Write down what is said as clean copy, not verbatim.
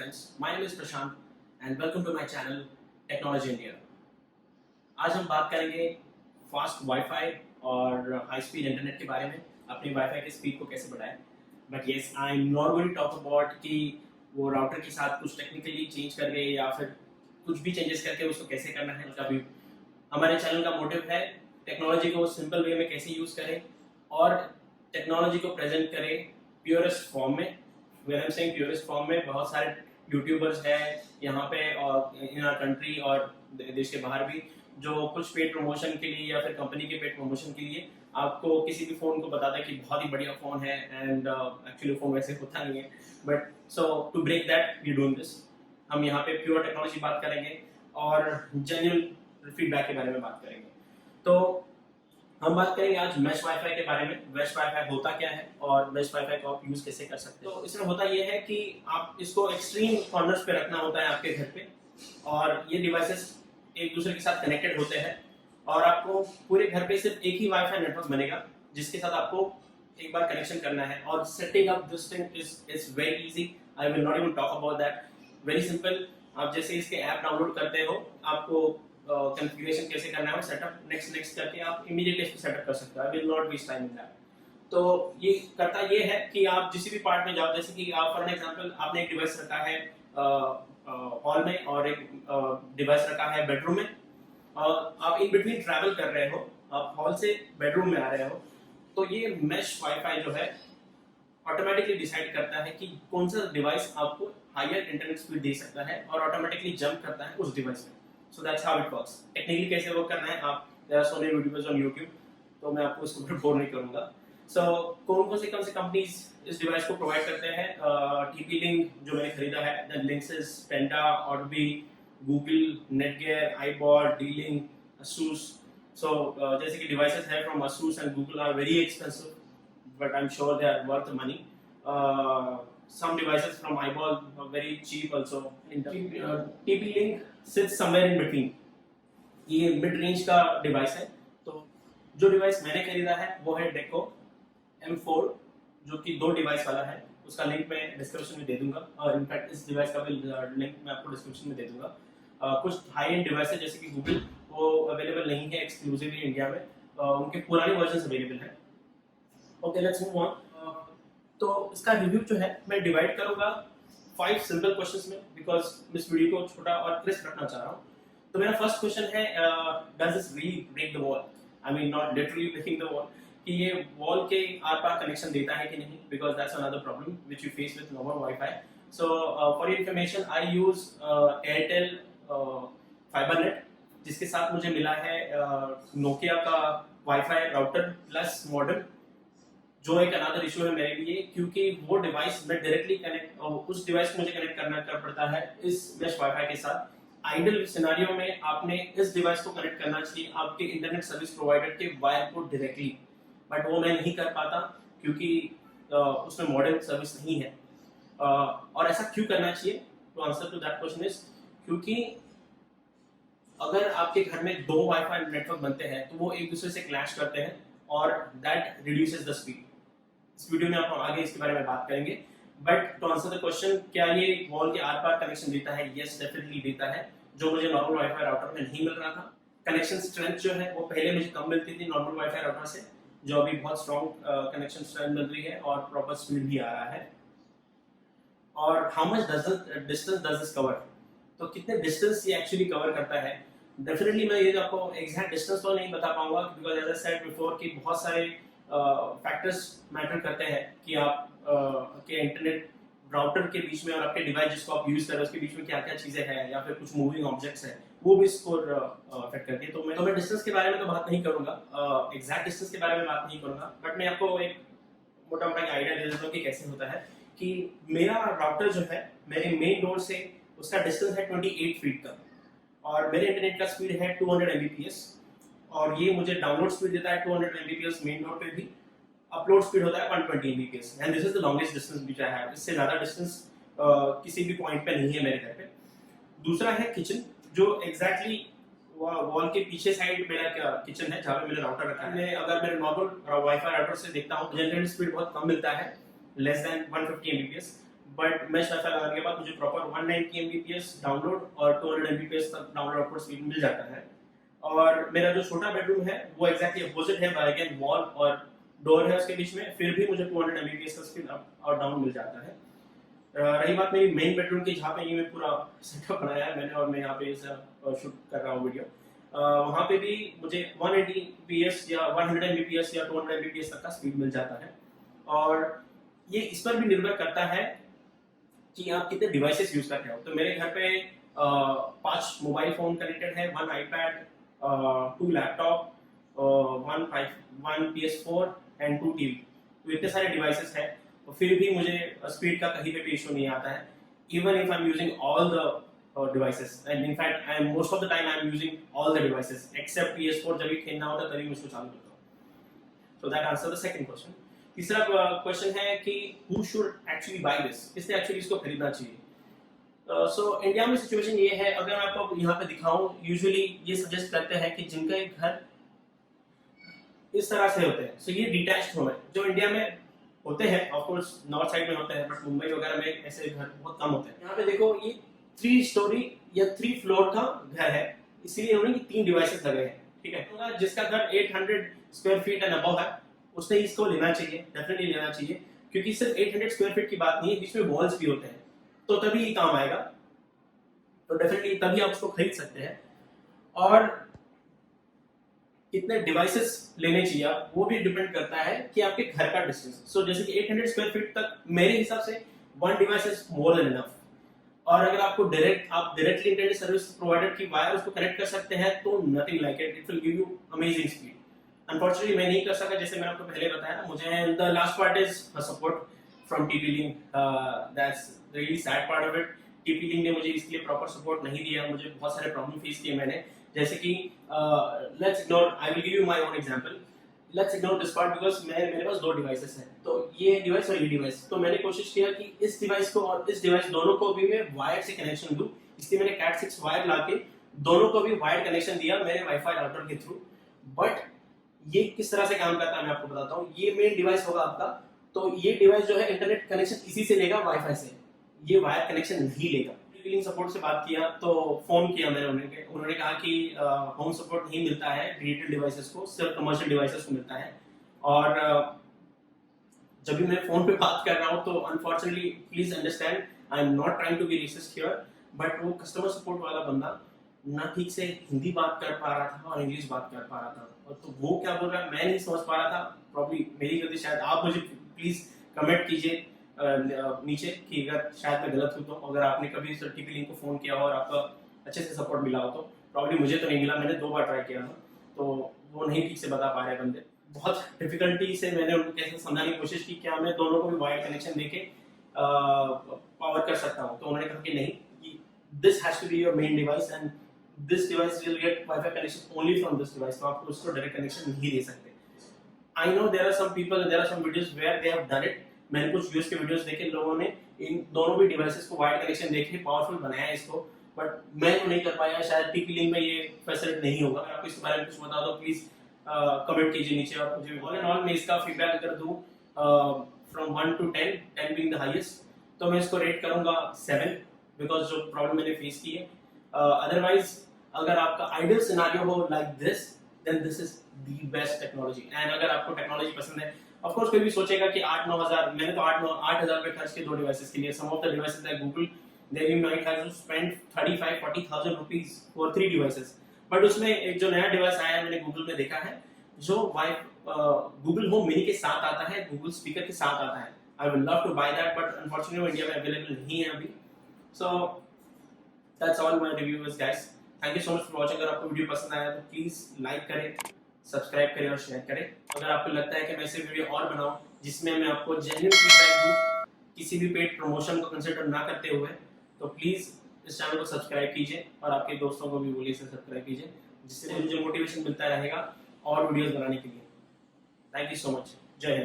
friends. My name is Prashant and welcome to my channel Technology India. आज हम बात करेंगे फास्ट वाईफाई और हाई स्पीड इंटरनेट के बारे में, अपनी वाईफाई की स्पीड को कैसे बढ़ाएं. But yes, I am not going to talk about कि वो राउटर के साथ कुछ टेक्निकली चेंज करके या फिर कुछ भी चेंजेस करके उसको कैसे करना है. उसका भी हमारे चैनल का मोटिव है टेक्नोलॉजी को सिंपल वे में कैसे यूज़ करें और टेक्नोलॉजी को प्रेजेंट करें प्योरेस्ट फॉर्म में. When I'm saying purest form में, बहुत सारे यूट्यूबर्स हैं यहाँ पे और इन आवर कंट्री और देश के बाहर भी, जो कुछ पेड प्रमोशन के लिए या फिर कंपनी के पेड प्रमोशन के लिए आपको किसी भी फ़ोन को बताता है कि बहुत ही बढ़िया फ़ोन है एंड एक्चुअली फ़ोन वैसे होता नहीं है. But so to break that we doing this. हम यहाँ पे प्योर टेक्नोलॉजी बात करेंगे और जेन्युइन फीडबैक के बारे में बात करेंगे. तो हम बात करेंगे आज मैश वाईफाई के बारे में. मैश वाईफाई होता क्या है और मैश वाईफाई को आप यूज कैसे कर सकते हैं. तो इसमें होता यह है कि आप इसको एक्सट्रीम कॉर्नर्स पे रखना होता है आपके घर पे, और ये डिवाइसेस एक दूसरे के साथ कनेक्टेड होते हैं और आपको पूरे घर पे सिर्फ एक ही वाईफाई नेटवर्क बनेगा जिसके साथ आपको एक बार कनेक्शन करना है. और setting up this thing is very easy. I will not even talk about that. Very simple. आप जैसे इसके ऐप डाउनलोड करते हो, आपको कॉन्फ़िगरेशन कैसे करना है, सेटअप नेक्स्ट करके आप इमीडिएटली इसको सेटअप कर सकते हो. I will not waste time in that. तो ये करता ये है कि आप जिस भी पार्ट में जाओ, जैसे कि आप फॉर एग्जांपल आपने एक डिवाइस रखा है हॉल में और एक डिवाइस रखा है बेडरूम में, और आप इन बिटवीन ट्रैवल कर रहे हो, आप हॉल से बेडरूम में आ रहे हो, तो ये मैश वाईफाई जो है ऑटोमेटिकली डिसाइड करता है कि कौन सा डिवाइस आपको हायर इंटरनेट स्पीड दे सकता है और ऑटोमेटिकली जंप करता है उस डिवाइस में. So that's how it works. Technically कैसे वर्क करना है, आप there are so many videos on YouTube, तो मैं आपको इसको बोर नहीं करूंगा. So कौन से कंपनीज इस डिवाइस को प्रोवाइड करते हैं. TP-Link जो मैंने खरीदा है, then Linksys, Penta, Orbi, Google, Netgear, iBot, D-Link, Asus. So जैसे कि डिवाइसेस है from Asus and Google are very expensive, but I'm sure they are worth the money. Some devices from iBot are very cheap also. TP-Link sits somewhere in between. ये mid range का device है. तो जो device मैंने खरीदा है वो है डेको M4, जो कि 2 डिवाइस वाला है. उसका लिंक मैं डिस्क्रिप्शन में दे दूंगा, और इनफैक्ट इस डिवाइस का भी लिंक मैं आपको डिस्क्रिप्शन में दे दूंगा. कुछ हाई एंड डिवाइसेस जैसे कि गूगल, वो अवेलेबल नहीं है एक्सक्लूसिवली इंडिया में. उनके पुराने वर्जन अवेलेबल हैं. Okay, let's move on. तो इसका रिव्यू जो है मैं डिवाइड करूंगा 5 सिंपल क्वेश्चंस में, बिकॉज मैं इस वीडियो को छोटा और क्रिस्प रखना चाह रहा हूँ. तो मेरा फर्स्ट क्वेश्चन है, does this really break the wall. I mean not literally breaking the wall, कि ये वॉल के आर पार कनेक्शन देता है कि नहीं, because that's another problem which you face with normal wifi. So for your information, I use Airtel Fibernet, जिसके साथ मुझे मिला है नोकिया का वाईफाई राउटर प्लस मॉडम, जो एक अनदर इशू है मेरे लिए, क्योंकि वो डिवाइस में डायरेक्टली कनेक्ट, उस डिवाइस को मुझे कनेक्ट करना पड़ता है इस मैश वाईफाई के साथ. आइडियल सिनेरियो में आपने इस डिवाइस को कनेक्ट करना चाहिए आपके इंटरनेट सर्विस प्रोवाइडर के वायर को डायरेक्टली, बट वो मैं नहीं कर पाता क्योंकि उसमें मॉडेम सर्विस नहीं है. और ऐसा क्यों करना चाहिए? To answer to that question is, क्योंकि अगर आपके घर में 2 वाईफाई नेटवर्क बनते हैं तो वो एक दूसरे से क्लैश करते हैं और दैट रिड्यूसेस द स्पीड. इस वीडियो में आप आगे इसके बारे में बात करेंगे. But to answer the question, क्या ये वॉल के आर पार कनेक्शन देता है? यस, डेफिनेटली देता है, जो मुझे नॉर्मल वाईफाई राउटर में नहीं मिल रहा था. कनेक्शन स्ट्रेंथ जो है वो पहले मुझे कम मिलती थी नॉर्मल वाईफाई राउटर से, जो अभी बहुत स्ट्रॉन्ग कनेक्शन स्ट्रेंथ मिल रही है और प्रॉपर स्पीड भी आ रहा है. और how much distance does this cover, तो कितने डिस्टेंस ये एक्चुअली कवर करता है? डेफिनेटली मैं ये आपको एग्जैक्ट डिस्टेंस तो नहीं बता पाऊंगा, because as I said before कि बहुत सारे फैक्टर्स मैटर करते हैं कि आप के इंटरनेट राउटर के बीच में और आपके डिवाइस जिसको आप यूज कर रहे हो उसके बीच में क्या क्या चीजें हैं, या फिर कुछ मूविंग ऑब्जेक्ट्स हैं, वो भी इसको अफेक्ट करती है. तो मैं डिस्टेंस के बारे में तो बात नहीं करूंगा, एग्जैक्ट डिस्टेंस के बारे में बात नहीं करूंगा, बट मैं आपको एक मोटा मोटा आइडिया दे देता हूँ कि कैसे होता है. कि मेरा राउटर जो है मेरे मेन डोर से उसका डिस्टेंस है 28 फीट का, और मेरे इंटरनेट का स्पीड है 200 Mbps, और ये मुझे डाउनलोड स्पीड देता है 200 Mbps मेन डोर पे भी. अपलोड स्पीड होता है 120 Mbps, and this is the longest distance which I have. इससे ज्यादा डिस्टेंस किसी भी पॉइंट पे नहीं है मेरे घर पे. दूसरा है किचन, जो एग्जैक्टली वॉल के पीछे साइड मेरा किचन है जहाँ पे मैंने राउटर रखा है. अगर मेरे नॉर्मल वाईफाई राउटर से देखता हूँ, जनरेट स्पीड बहुत कम मिलता है, less than 150 Mbps. But mesh WiFi लगाने के बाद मुझे प्रॉपर 190 Mbps डाउनलोड और 200 Mbps तक डाउनलोड आउटपुट स्पीड मिल जाता है। और मेरा जो छोटा बेडरूम है वो एग्जैक्टली अपोजिट है, अगेन वॉल और डोर है उसके बीच में, फिर भी मुझे 200 Mbps का स्पीड अप और डाउन मिल जाता है। रही बात मेरी मेन बेडरूम की, जहाँ पे ये मैं पूरा सेटअप बनाया है मैंने और मैं यहाँ पे शूट कर रहा हूँ वीडियो, वहाँ पे भी मुझे 180 Mbps या 100 Mbps या 200 Mbps तक का स्पीड मिल जाता है। और ये इस पर भी निर्भर करता है कि आप कितने डिवाइसेस यूज करते हो। तो मेरे घर पे 5 मोबाइल फोन कनेक्टेड है, 1 iPad, 2 laptop, 1 PS4 and 2 TV. तो इतने सारे डिवाइसेस हैं, तो फिर भी मुझे स्पीड का कहीं पे भी इशू नहीं आता है, even if I am using all the devices. And in fact I am most of the time I am using all the devices except PS4, जब भी खेलना होता है तभी मैं इसको चालू करता हूँ। So that answer the second question. तीसरा क्वेश्चन है कि who should actually buy this, किसने एक्चुअली इसको खरीदना चाहिए। सो इंडिया में सिचुएशन ये है, अगर मैं आपको यहाँ पे दिखाऊं, यूजुअली ये सजेस्ट करते हैं कि जिनका एक घर इस तरह से होते हैं, सो ये डिटैच्ड होम है, जो इंडिया में होते हैं, ऑफ कोर्स नॉर्थ साइड में होते हैं, बट मुंबई वगैरह में ऐसे घर बहुत कम होते हैं। यहाँ पे देखो, ये 3 स्टोरी या 3 फ्लोर का घर है, इसीलिए उन्होंने 3 डिवाइसेस लगे हैं, ठीक है। तो जिसका घर 800 स्क्वायर फीट एंड अबव है, उसने इसको लेना चाहिए, डेफिनेटली लेना चाहिए, क्योंकि सिर्फ 800 स्क्वायर फीट की बात नहीं है, बीच में वॉल्स भी होते हैं, तो तभी ये काम आएगा। तो डेफिनेटली तभी आप उसको खरीद सकते हैं। और कितने डिवाइसेस लेने चाहिए वो भी डिपेंड करता है कि आपके घर का डिस्टेंस। सो जैसे कि 800 स्क्वायर फीट तक मेरे हिसाब से 1 device is more than enough. और अगर आपको डायरेक्टली इंटरनेट सर्विस प्रोवाइडर की वायर उसको कनेक्ट कर सकते हैं, तो nothing like it will give you amazing speed. Unfortunately मैं नहीं कर सका, जैसे मैंने आपको पहले बताया ना, मुझे the last part is support from TP-Link, that's really sad part of it. TP-Link ने मुझे इसके लिए प्रॉपर सपोर्ट नहीं दिया, मुझे बहुत सारे प्रॉब्लम फेस किए मैंने, जैसे कि let's ignore, I will give you my own example, let's ignore this part because मेरे पास 2 डिवाइसेस हैं, तो ये डिवाइस और ये डिवाइस, तो मैंने कोशिश किया कि इस डिवाइस को और इस डिवाइस दोनों को भी मैं वायर से कनेक्शन दूं, इसलिए मैंने Cat 6 वायर लाके दोनों को भी वायर कनेक्शन दिया मेरे वाईफाई राउटर के थ्रू। बट ये किस तरह से काम करता है मैं आपको बताता हूँ। ये मेन डिवाइस होगा आपका, तो ये डिवाइस जो है इंटरनेट कनेक्शन इसी से लेगा, वाईफाई से, ये वायर कनेक्शन नहीं लेगा। TP-Link सपोर्ट से बात किया तो फोन किया मैंने उन्होंने कहा कि होम सपोर्ट नहीं मिलता है डिजिटल डिवाइसेस को, सिर्फ कमर्शियल डिवाइसेस को मिलता है। और जब भी मैं फोन पे बात कर रहा हूँ तो unfortunately please understand, I am not trying to be racist here, but वो कस्टमर सपोर्ट वाला बंदा ना ठीक से हिंदी बात कर पा रहा था और इंग्लिश बात कर पा रहा था, और तो वो क्या बोल रहा है मैं नहीं समझ पा रहा था। प्रॉब्ली मेरी गलती, शायद आप मुझे प्लीज कमेंट कीजिए नीचे कि अगर शायद मैं गलत हूँ, तो अगर आपने कभी TP-Link को फोन किया हो और आपका अच्छे से सपोर्ट मिला हो, तो प्रॉब्ली मुझे तो नहीं मिला, मैंने 2 बार ट्राई किया था, तो वो नहीं ठीक से बता पा रहे बंदे। बहुत डिफिकल्टी से मैंने उनको कैसे समझाने की कोशिश की, क्या मैं दोनों को भी वायर कनेक्शन देके पावर कर सकता हूँ, तो उन्होंने कहा कि नहीं, this has to be your main device and this device will get wifi connection only from this device, तो आप उसको डायरेक्ट कनेक्शन नहीं दे सकते। I know there are some people, there are some videos where they have done it, मैंने कुछ views के videos देखे, लोगों ने इन दोनों भी डिवाइसेस को वायर कनेक्शन देके पावरफुल बनाया है इसको, बट मैं तो नहीं कर पाया, शायद TP-Link में ये फैसिलिटी नहीं होगा। अगर आपको इसके बारे में कुछ बता दो प्लीज कमेंट कीजिए नीचे, और मुझे ऑल एंड ऑल मैं इसका फीडबैक अगर दूं from 1 to 10, 10 being the highest, तो मैं इसको रेट करूंगा 7, बिकॉज जो प्रॉब्लम मैंने फेस की है। अदरवाइज अगर आपका आइडियल सिनेरियो हो like this, then this is the best technology. And अगर आपको टेक्नोलॉजी पसंद है, ऑफ कोर्स कोई भी सोचेगा कि 8-9 हज़ार, मैंने तो 8-9-8 हज़ार रुपए खर्च किए 2 डिवाइसेस के लिए। Some of the devices like Google, they might have to spend 35-40,000 rupees for 3 devices, but उसमें एक जो नया डिवाइस आया है मैंने गूगल में देखा है, जो गूगल होम मिनी के साथ आता है, गूगल स्पीकर के साथ आता है। I would love to buy that, but unfortunately India में अवेलेबल नहीं है अभी। So that's all my reviewers guys, thank you so much for watching. अगर आपको वीडियो पसंद आया तो प्लीज लाइक करें, सब्सक्राइब करें और शेयर करें। अगर आपको लगता है कि मैं ऐसे वीडियो और बनाऊं जिसमें मैं आपको जेन्युइन फीडबैक दूं, किसी भी पेड प्रमोशन को कंसिडर ना करते हुए, तो प्लीज इस चैनल को सब्सक्राइब कीजिए और आपके दोस्तों को भी बोलिए इसे सब्सक्राइब कीजिए, जिससे मुझे मोटिवेशन मिलता रहेगा और वीडियोस बनाने के लिए। थैंक यू सो मच, जय हिंद।